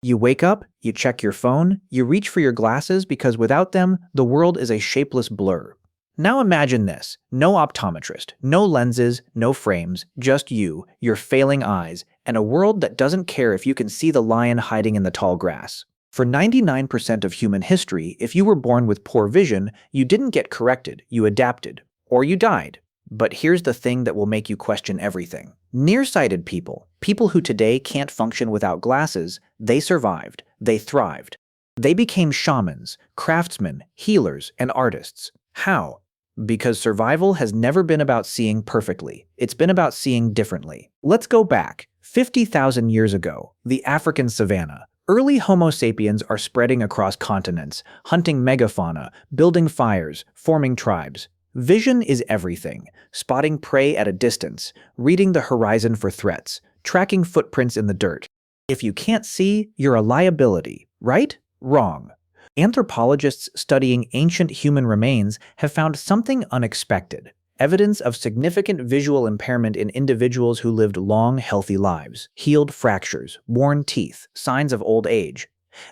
You wake up, you check your phone, you reach for your glasses because without them, the world is a shapeless blur. Now imagine this: no optometrist, no lenses, no frames, just you, your failing eyes, and a world that doesn't care if you can see the lion hiding in the tall grass. For 99% of human history, if you were born with poor vision, you didn't get corrected, you adapted, or you died. But here's the thing that will make you question everything. Nearsighted people, people who today can't function without glasses, they survived, they thrived. They became shamans, craftsmen, healers, and artists. How? Because survival has never been about seeing perfectly. It's been about seeing differently. Let's go back. 50,000 years ago, the African savanna. Early Homo sapiens are spreading across continents, hunting megafauna, building fires, forming tribes. Vision is everything: spotting prey at a distance, reading the horizon for threats, tracking footprints in the dirt. If you can't see, you're a liability, right? Wrong. Anthropologists studying ancient human remains have found something unexpected: evidence of significant visual impairment in individuals who lived long, healthy lives, healed fractures, worn teeth, signs of old age.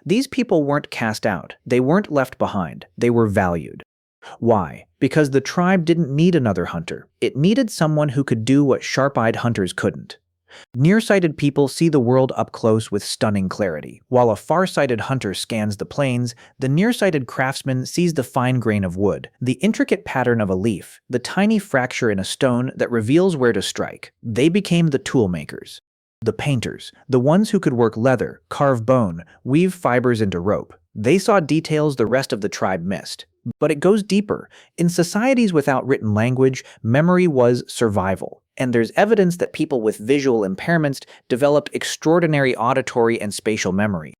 These people weren't cast out, they weren't left behind, they were valued. Why? Because the tribe didn't need another hunter. It needed someone who could do what sharp-eyed hunters couldn't. Nearsighted people see the world up close with stunning clarity. While a far-sighted hunter scans the plains, the nearsighted craftsman sees the fine grain of wood, the intricate pattern of a leaf, the tiny fracture in a stone that reveals where to strike. They became the tool makers, the painters, the ones who could work leather, carve bone, weave fibers into rope. They saw details the rest of the tribe missed. But it goes deeper. In societies without written language, memory was survival. And there's evidence that people with visual impairments developed extraordinary auditory and spatial memory.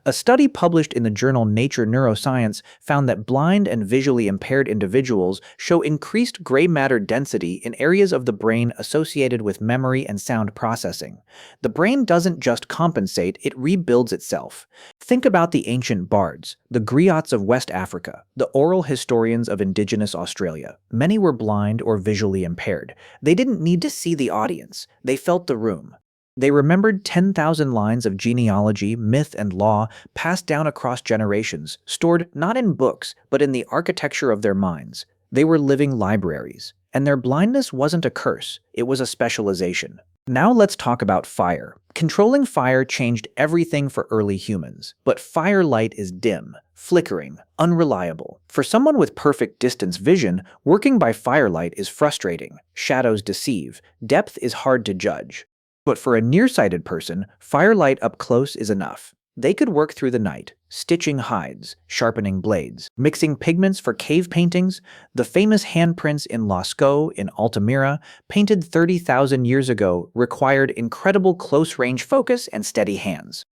A study published in the journal Nature Neuroscience found that blind and visually impaired individuals show increased gray matter density in areas of the brain associated with memory and sound processing. The brain doesn't just compensate, it rebuilds itself. Think about the ancient bards, the griots of West Africa, the oral historians of indigenous Australia. Many were blind or visually impaired. They didn't need to see the audience, they felt the room. They remembered 10,000 lines of genealogy, myth, and law passed down across generations, stored not in books, but in the architecture of their minds. They were living libraries. And their blindness wasn't a curse, it was a specialization. Now let's talk about fire. Controlling fire changed everything for early humans. But firelight is dim, flickering, unreliable. For someone with perfect distance vision, working by firelight is frustrating. Shadows deceive. Depth is hard to judge. But for a nearsighted person, firelight up close is enough. They could work through the night, stitching hides, sharpening blades, mixing pigments for cave paintings. The famous handprints in Lascaux in Altamira, painted 30,000 years ago, required incredible close-range focus and steady hands.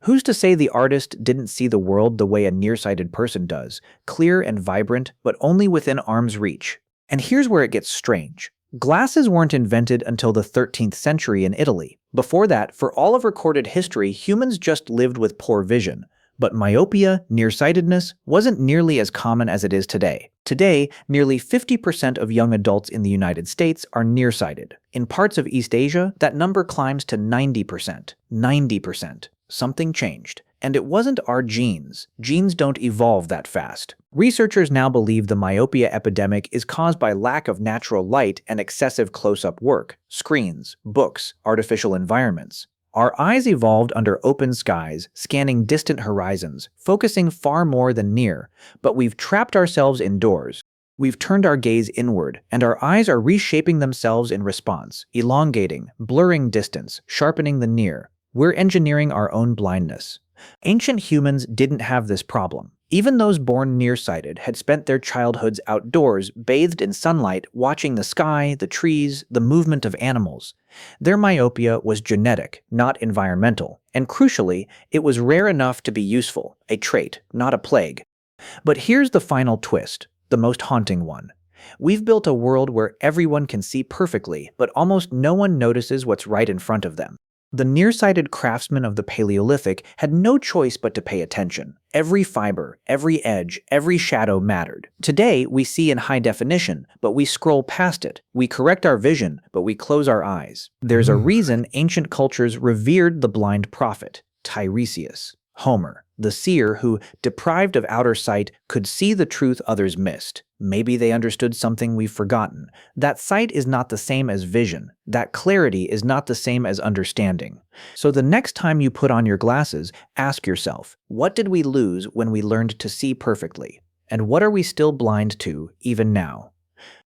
Who's to say the artist didn't see the world the way a nearsighted person does, clear and vibrant, but only within arm's reach? And here's where it gets strange. Glasses weren't invented until the 13th century in Italy. Before that, for all of recorded history, humans just lived with poor vision. But myopia, nearsightedness, wasn't nearly as common as it is today. Today, nearly 50% of young adults in the United States are nearsighted. In parts of East Asia, that number climbs to 90%. 90%. Something changed. And it wasn't our genes. Genes don't evolve that fast. Researchers now believe the myopia epidemic is caused by lack of natural light and excessive close-up work, screens, books, artificial environments. Our eyes evolved under open skies, scanning distant horizons, focusing far more than near, but we've trapped ourselves indoors. We've turned our gaze inward, and our eyes are reshaping themselves in response, elongating, blurring distance, sharpening the near. We're engineering our own blindness. Ancient humans didn't have this problem. Even those born nearsighted had spent their childhoods outdoors, bathed in sunlight, watching the sky, the trees, the movement of animals. Their myopia was genetic, not environmental, and crucially, it was rare enough to be useful, a trait, not a plague. But here's the final twist, the most haunting one. We've built a world where everyone can see perfectly, but almost no one notices what's right in front of them. The nearsighted craftsmen of the Paleolithic had no choice but to pay attention. Every fiber, every edge, every shadow mattered. Today, we see in high definition, but we scroll past it. We correct our vision, but we close our eyes. There's a reason ancient cultures revered the blind prophet. Tiresias, Homer, the seer who, deprived of outer sight, could see the truth others missed. Maybe they understood something we've forgotten. That sight is not the same as vision. That clarity is not the same as understanding. So the next time you put on your glasses, ask yourself, what did we lose when we learned to see perfectly? And what are we still blind to even now?